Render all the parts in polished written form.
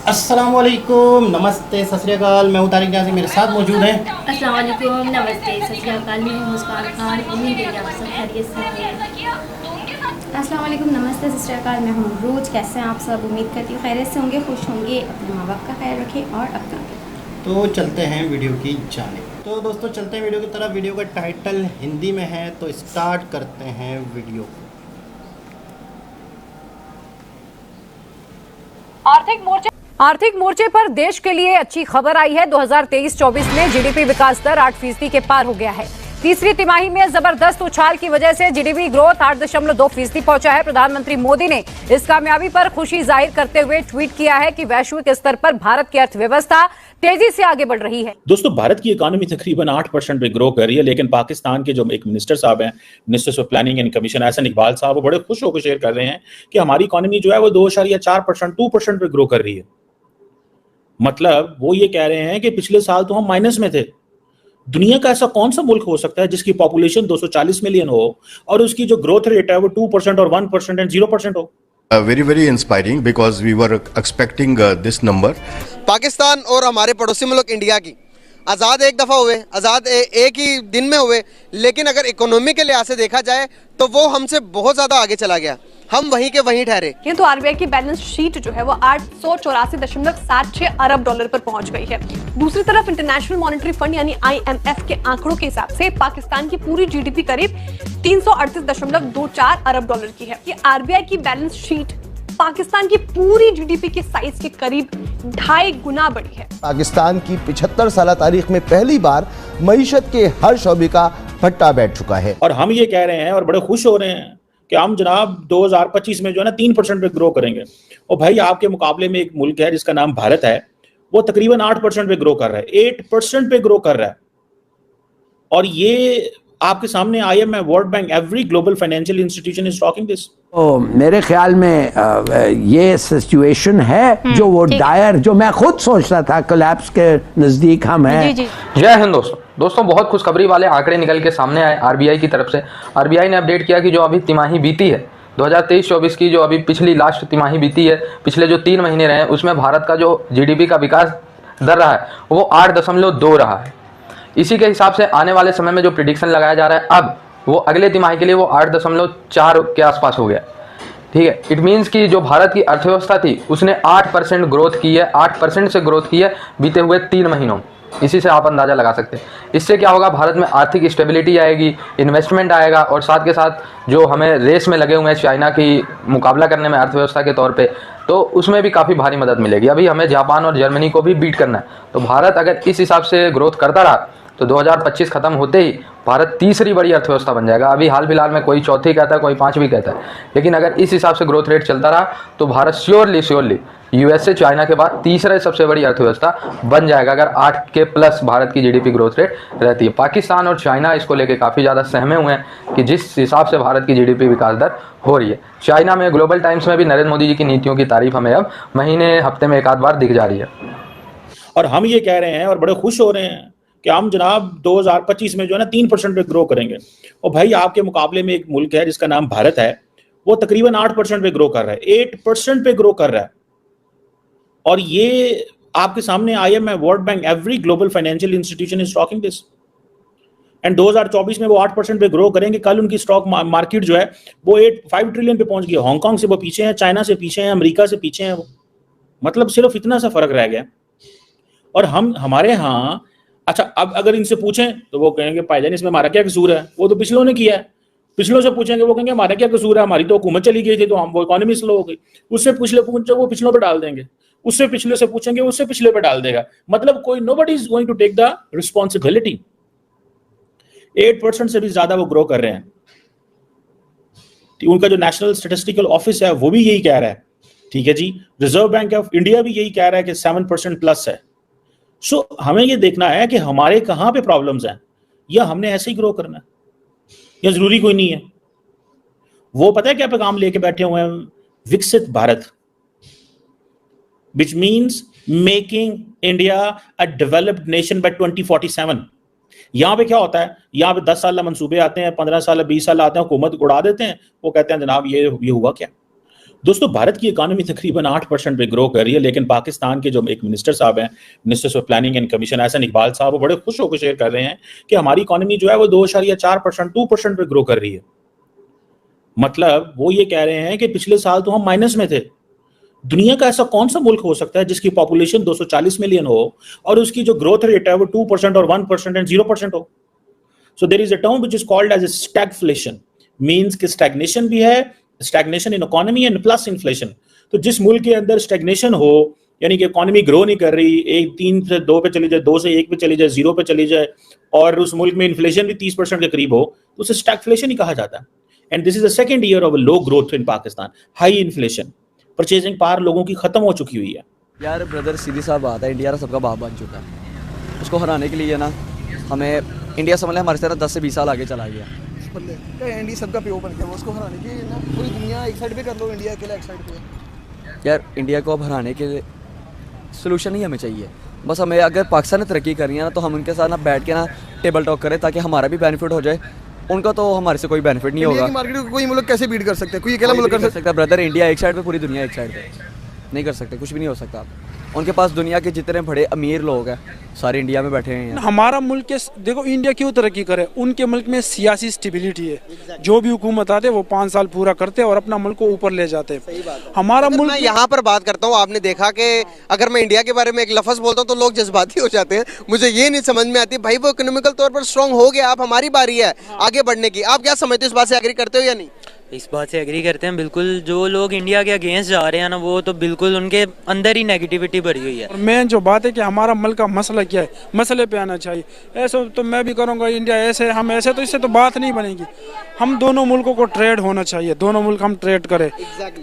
अस्सलाम वालेकुम, नमस्ते, सत श्री अकाल। मैं हूं तारिक न्याज़ी, मेरे साथ मौजूद हैं। अस्सलाम वालेकुम, नमस्ते, सत श्री अकाल। मैं हूं मुस्कान खान। उम्मीद है कि आप सब खैरियत से होंगे। अस्सलाम वालेकुम, नमस्ते, सत श्री अकाल। मैं हूं रोज। कैसे हैं आप सब? उम्मीद करती हूँ खैरियत से होंगे, खुश होंगे। अपने माँ बाप का ख्याल रखें और अपना भी। तो चलते हैं वीडियो की जानिब। तो दोस्तों चलते हैं वीडियो की तरफ। वीडियो का टाइटल हिंदी में है, तो स्टार्ट करते हैं वीडियो को। आर्थिक मोर्चे पर देश के लिए अच्छी खबर आई है। 2023-24 में जीडीपी विकास दर 8% के पार हो गया है। तीसरी तिमाही में जबरदस्त उछाल की वजह से जीडीपी ग्रोथ 8.2% पहुंचा है। प्रधानमंत्री मोदी ने इस कामयाबी पर खुशी जाहिर करते हुए ट्वीट किया है कि वैश्विक स्तर पर भारत की अर्थव्यवस्था तेजी से आगे बढ़ रही है। दोस्तों, भारत की इकोनॉमी तकरीबन 8% पे ग्रो कर रही है, लेकिन पाकिस्तान के जो एक मिनिस्टर साहब हैं, minister of planning and commission Ahsan Iqbal साहब, वो बड़े खुश होकर शेयर कर रहे हैं कि हमारी इकोनॉमी जो है वो 2.4%, 2% पे ग्रो कर रही है। मतलब वो ये कह रहे हैं कि पिछले साल तो हम माइनस में थे। दुनिया का ऐसा कौन सा मुल्क हो सकता है जिसकी पॉपुलेशन 240 मिलियन हो और उसकी जो ग्रोथ रेट है वो 2% और 1% एंड 0% हो? Very inspiring because we were expecting this number. Pakistan और हमारे पड़ोसी मुल्क इंडिया की आज़ाद एक दफ़ा हुए, आज़ाद एक ही दिन में हुए, लेकिन अगर इकोनॉमी के लिहाज से देखा जाए तो वो हमसे बहुत ज़्यादा आगे चला गया। हम वहीं के वहीं ठहरे। तो आरबीआई की बैलेंस शीट जो है वो 884.76 अरब डॉलर पर पहुंच गई है। दूसरी तरफ इंटरनेशनल मॉनेटरी फंड यानी आईएमएफ के आंकड़ों के हिसाब से पाकिस्तान की पूरी जीडीपी करीब 338.24 अरब डॉलर की है। ये आरबीआई की बैलेंस शीट पाकिस्तान की पूरी जीडीपी के साइज के करीब 2.5 गुना बड़ी है। पाकिस्तान की 75 साल तारीख में पहली बार मईशत के हर शोबे का पट्टा बैठ चुका है। और हम ये कह रहे हैं और बड़े खुश हो रहे हैं कि हम जनाब 2025 में जो है ना 3% पे ग्रो करेंगे। और भाई आपके मुकाबले में एक मुल्क है जिसका नाम भारत है, वो तकरीबन 8% पे ग्रो कर रहा है, 8% पे ग्रो कर रहा है। और ये आपके सामने IMF, world bank, every global financial institution is talking this. मेरे ख्याल में ये सिचुएशन है जो वो डायर, जो मैं खुद सोच रहा था, कोलैप्स के नजदीक हम हैं। जय हिंद दोस्तों, बहुत खुशखबरी वाले आंकड़े निकल के सामने आए आरबीआई की तरफ से। आरबीआई ने अपडेट किया कि जो अभी तिमाही बीती है 2023-24 की, जो अभी पिछली लास्ट तिमाही बीती है, पिछले जो 3 महीने रहे हैं, उसमें भारत का जो जीडीपी का विकास दर रहा है वो 8.2 रहा है। इसी के हिसाब से आने वाले समय में जो प्रिडिक्शन लगाया जा रहा है अब वो अगले तिमाही के लिए वो 8.4 के आसपास हो गया। ठीक है, इट मीन्स कि जो भारत की अर्थव्यवस्था थी उसने 8% ग्रोथ की है, 8% से ग्रोथ की है बीते हुए 3 महीनों। इसी से आप अंदाज़ा लगा सकते हैं इससे क्या होगा, भारत में आर्थिक स्टेबिलिटी आएगी, इन्वेस्टमेंट आएगा, और साथ के साथ जो हमें रेस में लगे हुए हैं चाइना की मुकाबला करने में अर्थव्यवस्था के तौर पे, तो उसमें भी काफ़ी भारी मदद मिलेगी। अभी हमें जापान और जर्मनी को भी बीट करना है, तो भारत अगर इस हिसाब से ग्रोथ करता रहा तो 2025 खत्म होते ही भारत तीसरी बड़ी अर्थव्यवस्था बन जाएगा। अभी हाल फिलहाल में कोई चौथी कहता है, कोई 5वीं कहता है, लेकिन अगर इस हिसाब से ग्रोथ रेट चलता रहा तो भारत श्योरली यूएसए, चाइना के बाद तीसरा सबसे बड़ी अर्थव्यवस्था बन जाएगा अगर 8 के प्लस भारत की जीडीपी ग्रोथ रेट रहती है। पाकिस्तान और चाइना इसको लेके काफ़ी ज़्यादा सहमे हुए हैं कि जिस हिसाब से भारत की जीडीपी विकास दर हो रही है। चाइना में ग्लोबल टाइम्स में भी नरेंद्र मोदी जी की नीतियों की तारीफ हमें अब महीने हफ्ते में एक आध बार दिख जा रही है। और हम ये कह रहे हैं और बड़े खुश हो रहे हैं कि हम जनाब 2025 में जो है ना 3% पे ग्रो करेंगे। और भाई आपके मुकाबले में एक मुल्क है जिसका नाम भारत है, वो तकरीबन 8% पे ग्रो कर रहा है, 8% पे ग्रो कर रहा है। और ये आपके सामने IMF, world bank, every global financial institution is talking this. And 2024 में वो 8% पे ग्रो करेंगे। कल उनकी स्टॉक मार्केट जो है वो 5 ट्रिलियन पे पहुंच गई। हांगकांग से वो पीछे हैं, चाइना से पीछे हैं, अमेरिका से पीछे हैं। वो मतलब सिर्फ इतना सा फर्क रह गया। और हमारे यहाँ अच्छा, अब अगर इनसे पूछें तो वो कहेंगे भाईजान इसमें हमारा क्या कसूर है, वो तो पिछलों ने किया है। पिछलों से पूछेंगे वो कहेंगे हमारा क्या कसूर है, हमारी तो हुकूमत चली गई थी तो हम वो इकोनॉमी स्लो हो गई। उससे पिछले पूछे वो पिछलों पे डाल देंगे, उससे पिछले से पूछेंगे उससे पिछले पे डाल देगा। मतलब कोई nobody is going to take the responsibility. 8% से भी ज्यादा वो ग्रो कर रहे हैं। उनका जो नेशनल स्टैटिस्टिकल ऑफिस है वो भी यही कह रहा है। ठीक है जी, रिजर्व बैंक ऑफ इंडिया भी यही कह रहा है कि 7% प्लस है। सो हमें ये देखना है कि हमारे कहाँ पे प्रॉब्लम्स हैं, या हमने ऐसे ही ग्रो करना है, या जरूरी कोई नहीं है। वो पता है क्या पैगाम लेके बैठे हुए हैं, विकसित Bharat, which means making India a developed nation by 2047। यहाँ पे क्या होता है, यहाँ पे 10 साल मंसूबे आते हैं, 15 साल 20 साल आते हैं, हुकूमत उड़ा देते हैं। वो कहते हैं जनाब ये हुआ क्या। दोस्तों भारत की इकोनॉमी तकरीबन 8% पे ग्रो कर रही है, लेकिन पाकिस्तान के जो एक मिनिस्टर साहब हैं, ministers of planning and commission Ahsan Iqbal साहब, वो बड़े खुश होकर शेयर कर रहे हैं कि हमारी इकोनॉमी जो है वो 2.4% 2% पे ग्रो कर रही है। मतलब वो ये कह रहे हैं कि पिछले साल तो हम माइनस में थे। दुनिया का ऐसा कौन सा मुल्क हो सकता है जिसकी पॉपुलेशन 240 मिलियन हो और उसकी जो ग्रोथ रेट है वो 2% और 1% एंड 0% हो? So there is a term which is called as stagflation, means कि स्टैग्नेशन भी है, stagnation in economy and plus inflation. तो जिस मुल्क के अंदर स्टैग्नेशन हो, यानी कि इकोनॉमी ग्रो नहीं कर रही, 3 से 2 पे चली जाए, 2 से 1 पे चली जाए, 0 पे चली जाए, और उस मुल्क में इन्फ्लेशन भी 30% के करीब हो, तो उसे स्टैगफ्लेशन ही कहा जाता है। And this is the second year of low growth in Pakistan, high inflation, purchasing power लोगों की खत्म हो चुकी हुई है। यार ब्रदर, सीधी सा बात है, इंडिया सबका बाप बन चुका है। उसको हराने के लिए ना हमें इंडिया समझ लें हमारे से 10 से 20 साल आगे चला गया। इंडिया सबका प्यो बन गया, उसको हराने के लिए ना पूरी दुनिया एक साइड पे कर लो, इंडिया अकेला एक साइड पे। यार इंडिया को अब हराने के लिए सोल्यूशन ही हमें चाहिए। बस हमें अगर पाकिस्तान ने तरक्की करनी है ना, तो हम उनके साथ ना बैठ के ना टेबल टॉक करें, ताकि हमारा भी बेनिफिट हो जाए, उनका तो हमारे से कोई बेनिफिट नहीं होगा। मार्केट को कोई मुल्क कैसे बीट कर सकते हैं? कोई अकेला मुल्क कर सकता है ब्रदर? इंडिया एक साइड पे, पूरी दुनिया एक साइड पे, नहीं कर सकते, कुछ भी नहीं हो सकता। उनके पास दुनिया के जितने बड़े अमीर लोग हैं सारे इंडिया में बैठे हैं। हमारा मुल्क के देखो, इंडिया क्यों तरक्की करे? उनके मुल्क में सियासी स्टेबिलिटी है। जो भी हुकूमत आते वो 5 साल पूरा करते और अपना मुल्क को ऊपर ले जाते हैं। हमारा मुल्क, मैं यहाँ पर बात करता हूँ, आपने देखा कि अगर मैं इंडिया के बारे में एक लफ्ज़ बोलता हूँ तो लोग जज्बाती हो जाते हैं। मुझे ये नहीं समझ में आती, भाई वो इकोनॉमिकल तौर पर स्ट्रॉन्ग हो गया, अब हमारी बारी है आगे बढ़ने की। आप क्या समझते हो, इस बात से एग्री करते हो या नहीं? इस बात से एग्री करते हैं बिल्कुल। जो लोग इंडिया के अगेंस्ट जा रहे हैं ना, वो तो बिल्कुल उनके अंदर ही नेगेटिविटी भरी हुई है। और मेन जो बात है कि हमारा मुल्क का मसला क्या है, मसले पे आना चाहिए। ऐसा तो मैं भी करूँगा, इंडिया ऐसे हम ऐसे, तो इससे तो बात नहीं बनेगी। हम दोनों मुल्कों को ट्रेड होना चाहिए, दोनों मुल्क हम ट्रेड करें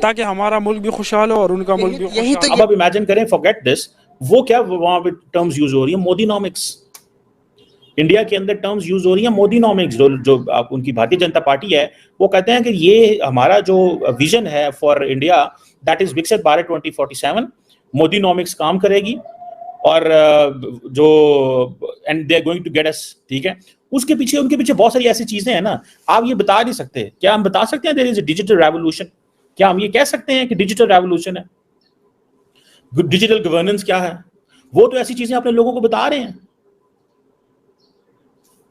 ताकि हमारा मुल्क भी खुशहाल हो और उनका मुल्क भी खुशहाल हो। अब आप इमेजिन करें, फॉरगेट दिस, वो क्या वहाँ पे टर्म्स यूज हो रही है, मोदीनॉमिक्स। इंडिया के अंदर टर्म्स यूज हो रही है मोदीनॉमिक्स। जो उनकी भारतीय जनता पार्टी है, वो कहते हैं कि ये हमारा जो विजन है फॉर इंडिया, दैट इज विकसित भारत 2047, मोदीनॉमिक्स काम करेगी और जो and they are going to get us, ठीक है। उसके पीछे, उनके पीछे बहुत सारी ऐसी चीजें हैं ना, आप ये बता नहीं सकते। क्या हम बता सकते हैं there is a digital revolution? क्या हम ये कह सकते हैं कि डिजिटल रेवोल्यूशन है? डिजिटल गवर्नेंस क्या है? वो तो ऐसी चीजें अपने लोगों को बता रहे हैं।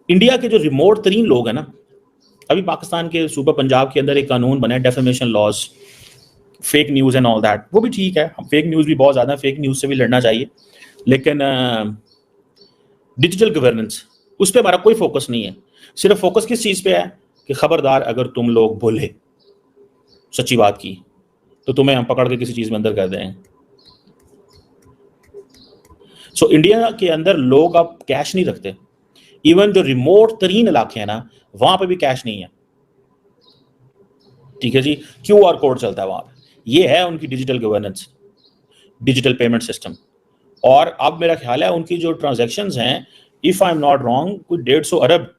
इंडिया के जो रिमोट तरीन लोग हैं ना, अभी पाकिस्तान के सूबा पंजाब के अंदर एक कानून बना है, defamation laws, fake news and all that. वो भी ठीक है, फेक न्यूज भी बहुत ज्यादा, फेक न्यूज से भी लड़ना चाहिए, लेकिन डिजिटल गवर्नेंस, उस पर हमारा कोई फोकस नहीं है। सिर्फ फोकस किस चीज पे है कि खबरदार अगर तुम लोग बोले सच्ची बात की तो तुम्हें हम पकड़ के किसी चीज में अंदर कर देंगे। सो इंडिया के अंदर लोग अब कैश नहीं रखते। इवन जो रिमोट तरीन इलाके हैं ना, वहां पे भी कैश नहीं है, ठीक है जी। QR कोड चलता है वहां पे। ये है उनकी digital governance, digital payment system. और अब मेरा ख्याल है उनकी जो ट्रांजैक्शंस हैं, if I am not wrong, कोई 150 अरब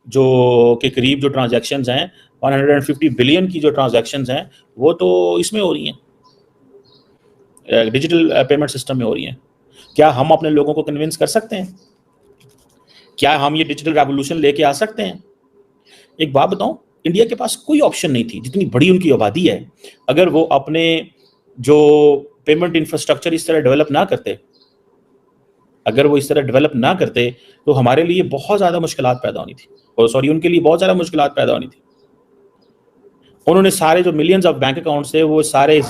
जो के करीब जो ट्रांजैक्शंस हैं, 150 बिलियन की जो ट्रांजैक्शंस हैं, वो तो इसमें हो रही हैं, डिजिटल पेमेंट सिस्टम में हो रही हैं। क्या हम अपने लोगों को कन्विंस कर सकते हैं? क्या हम ये डिजिटल रेवोल्यूशन लेके आ सकते हैं? एक बात बताऊं, इंडिया के पास कोई ऑप्शन नहीं थी, जितनी बड़ी उनकी आबादी है, अगर वो अपने जो पेमेंट इंफ्रास्ट्रक्चर इस तरह डेवलप ना करते, अगर वो इस तरह डेवलप ना करते, तो हमारे लिए बहुत ज़्यादा मुश्किलात पैदा होनी थी, और सॉरी, उनके लिए बहुत ज़्यादा मुश्किलात पैदा होनी थी। उन्होंने सारे जो मिलियंस ऑफ बैंक अकाउंट्स थे वो सारे।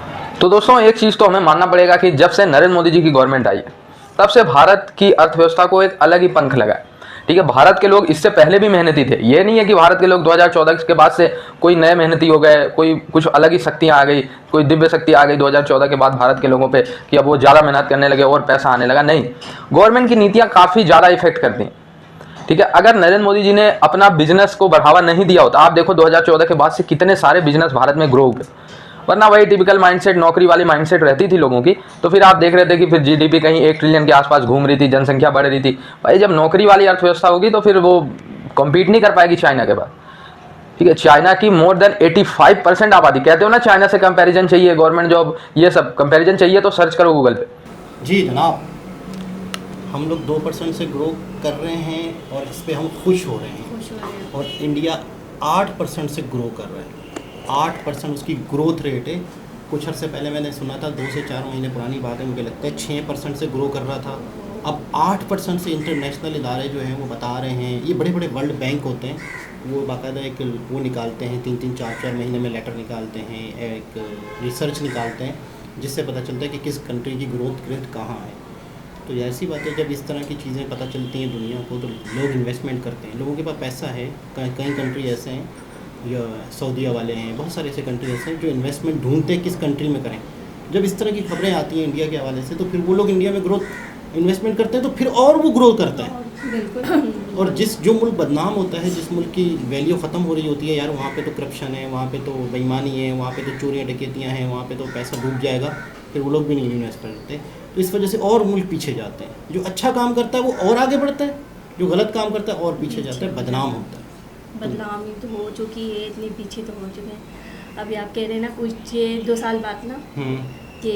तो दोस्तों, एक चीज़ तो हमें मानना पड़ेगा कि जब से नरेंद्र मोदी जी की गवर्नमेंट आई है, तब से भारत की अर्थव्यवस्था को एक अलग ही पंख लगा है, ठीक है। भारत के लोग इससे पहले भी मेहनती थे। ये नहीं है कि भारत के लोग 2014 के बाद से कोई नए मेहनती हो गए, कोई कुछ अलग ही शक्तियां आ गई, कोई दिव्य शक्ति आ गई 2014 के बाद भारत के लोगों पे कि अब वो ज़्यादा मेहनत करने लगे और पैसा आने लगा। नहीं, गवर्नमेंट की नीतियां काफ़ी ज़्यादा इफेक्ट करती हैं, ठीक है। अगर नरेंद्र मोदी जी ने अपना बिजनेस को बढ़ावा नहीं दिया होता, आप देखो 2014 के बाद से कितने सारे बिजनेस भारत में ग्रो हुए, वरना वही टिपिकल माइंडसेट, नौकरी वाली माइंडसेट रहती थी लोगों की, तो फिर आप देख रहे थे कि फिर जीडीपी कहीं 1 ट्रिलियन के आसपास घूम रही थी, जनसंख्या बढ़ रही थी। भाई जब नौकरी वाली अर्थव्यवस्था होगी तो फिर वो कॉम्पीट नहीं कर पाएगी चाइना के बाद, ठीक है। चाइना की मोर देन 85% आबादी, कहते हो ना चाइना से कंपैरिजन चाहिए, गवर्नमेंट जॉब, ये सब कंपैरिजन चाहिए तो सर्च करो गूगल पे। जी जनाब, हम लोग 2% से ग्रो कर रहे हैं और इस पर हम खुश हो रहे हैं, और इंडिया 8% से ग्रो कर रहा है। 8% उसकी ग्रोथ रेट है। कुछ अर्से पहले मैंने सुना था, 2 से 4 महीने पुरानी बात है, मुझे लगता है 6% से ग्रो कर रहा था, अब 8% से इंटरनेशनल इदारे जो हैं वो बता रहे हैं, ये बड़े बड़े वर्ल्ड बैंक होते हैं, वो बाकायदा एक वो निकालते हैं, 3-3, 4-4 महीने में लेटर निकालते हैं, एक रिसर्च निकालते हैं, जिससे पता चलता है कि किस कंट्री की ग्रोथ रेट कहाँ है। तो ऐसी बात है, जब इस तरह की चीज़ें पता चलती हैं दुनिया को, तो लोग इन्वेस्टमेंट करते हैं, लोगों के पास पैसा है। कई कंट्री ऐसे हैं, या सऊदीया वाले हैं, बहुत सारे ऐसे कंट्री ऐसे हैं जो इन्वेस्टमेंट ढूंढते हैं किस कंट्री में करें। जब इस तरह की खबरें आती हैं इंडिया के हवाले से, तो फिर वो लोग इंडिया में ग्रोथ इन्वेस्टमेंट करते हैं, तो फिर और वो ग्रो करता है। बिल्कुल। और जो मुल्क बदनाम होता है, जिस मुल्क की वैल्यू ख़त्म हो रही होती है, यार वहाँ पे तो करप्शन है, वहाँ पे तो बेईमानी है, वहाँ पे तो चोरियाँ डकैतियाँ हैं, वहाँ पे तो पैसा डूब जाएगा, फिर वो लोग भी नहीं इन्वेस्ट करते। तो इस वजह से और मुल्क पीछे जाते हैं। जो अच्छा काम करता है वो और आगे बढ़ता है, जो गलत काम करता है और पीछे जाता है, बदनाम होता है। बदनामी तो हो चुकी है, इतने पीछे तो हो चुके हैं। अभी आप कह रहे हैं ना कुछ 2 साल बाद ना कि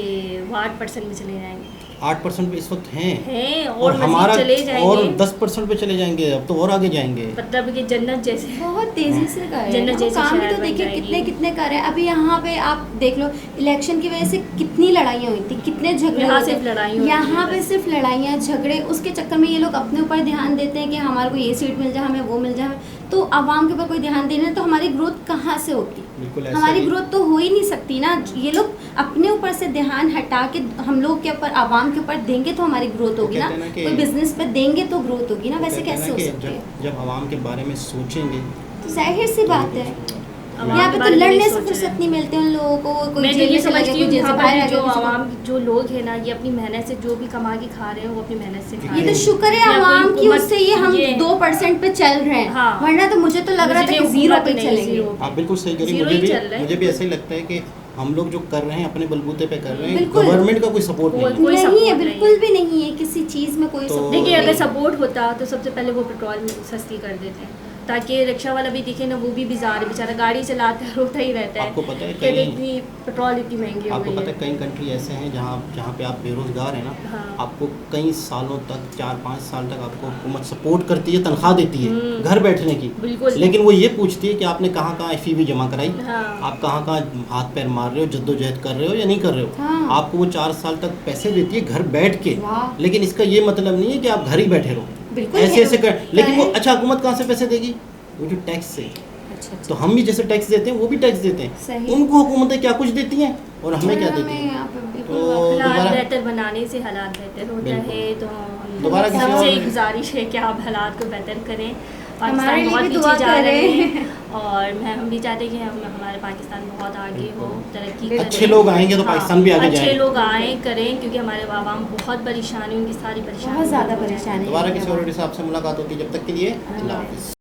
वो 8% में चले जाएंगे, 8% पे इस वक्त हैं और हमारा चले जाएंगे, और 10% पे चले जाएंगे, अब तो और आगे जाएंगे। मतलब कि जन्नत जैसे बहुत तेजी से कर रहे हैं, जन्नत जैसे काम भी शहर तो बन देखिए जाएगी। कितने कितने कर रहे हैं। अभी यहाँ पे आप देख लो, इलेक्शन की वजह से कितनी लड़ाइयाँ हुई थी, कितने झगड़े यहाँ हुए सिर्फ थे। लड़ाई होती यहाँ है पे सिर्फ लड़ाइयाँ झगड़े, उसके चक्कर में ये लोग अपने ऊपर ध्यान देते हैं कि हमारे को ये सीट मिल जाए, हमें वो मिल जाए, तो आवाम के ऊपर कोई ध्यान देना, तो हमारी ग्रोथ कहाँ से होगी? हमारी ग्रोथ तो हो ही नहीं सकती ना। ये लोग अपने ऊपर से ध्यान हटा के हम लोग के ऊपर, आवाम के ऊपर देंगे तो हमारी ग्रोथ होगी ना। कोई बिजनेस पे देंगे तो ग्रोथ होगी ना, वैसे कैसे हो सकती है? जब आवाम के बारे में सोचेंगे तो जाहिर सी बात है, यहाँ पे तो लड़ने से फुर्सत नहीं मिलते उन लोगों को। कोई मैं तो जेल ये में चला गया, समझती कोई हूँ जेल से यहाँ बाहर आ पर गया, जो किसी को- आवाम जो लोग हैं ना, ये अपनी मेहनत से जो भी कमा के खा रहे हैं वो अपनी मेहनत से खा ये रहे तो हैं। शुक्र है या कोई आवाम की, हुकूमत- उससे ये हम 2% पे चल रहे हैं, हाँ। वरना तो मुझे तो लग रहा था कि मुझे 0 पे हुकूमत नहीं, चलेंगे। 0 आप बिल्कुल सही करिए। Zero ही चल रहा है। मुझे भी ऐसा ही लगता है कि हम लोग जो कर रहे हैं अपने बलबूते पे कर रहे हैं, बिल्कुल। गवर्नमेंट का कोई सपोर्ट नहीं है। नहीं है, support बिल्कुल भी नहीं है, किसी चीज़ में कोई support देखिए, अगर नहीं है। सपोर्ट होता तो सबसे पहले वो पेट्रोल सस्ती कर देते हैं, ताकि रिक्शा वाला भी दिखे ना, वो भी बेजार है बेचारा, गाड़ी चलाता है, रोता ही रहता है। आपको पता है कि कहीं- इतनी पेट्रोल इतनी महंगी हो आपको गई पता है है। कई कंट्री ऐसे हैं जहाँ पे आप बेरोजगार हैं ना, हाँ। आपको कई सालों तक, 4-5 साल तक आपको हुकूमत सपोर्ट करती है, तनख्वाह देती है घर बैठने की, बिल्कुल। लेकिन वो ये पूछती है कि आपने कहाँ कहाँ फी भी जमा कराई, हाँ। आप कहाँ कहाँ हाथ पैर मार रहे हो, जद्दोजहद कर रहे हो या नहीं कर रहे हो। हाँ। आपको वो 4 साल तक पैसे देती है घर बैठ के, वाह। लेकिन इसका ये मतलब नहीं है कि आप घर ही बैठे रहो, बिल्कुल ऐसे ऐसे कर, लेकिन वो है। अच्छा हुकूमत कहाँ से पैसे देगी? वो जो टैक्स से। अच्छा, तो हम भी जैसे टैक्स देते हैं वो भी टैक्स देते हैं, सही। उनको हुकूमतें क्या कुछ देती हैं और हमें क्या देती हैं। यहाँ पे बिल्कुल तो हालात दोबारा बेहतर बनाने से हालात बेहतर होता बिल्कुल। है, तो दोबारा किसी सबसे और- गुजारिश है कि आप हालात को बेहतर करें। हमारे पाकिस्तान लिए बहुत भी पीछे दुआ जा रहे करें। हैं, और हम भी चाहते हैं कि हमारे पाकिस्तान बहुत आगे हो, तरक्की करे। अच्छे लोग आएंगे तो हाँ, पाकिस्तान भी आगे अच्छे जाएगा। लोग आए करें, क्योंकि हमारे आवाम बहुत परेशान है, उनकी सारी परेशानी बहुत ज़्यादा परेशानी है। दोबारा किसी और साहब से मुलाकात होती है, जब तक के लिए अल्लाह हाफिज़।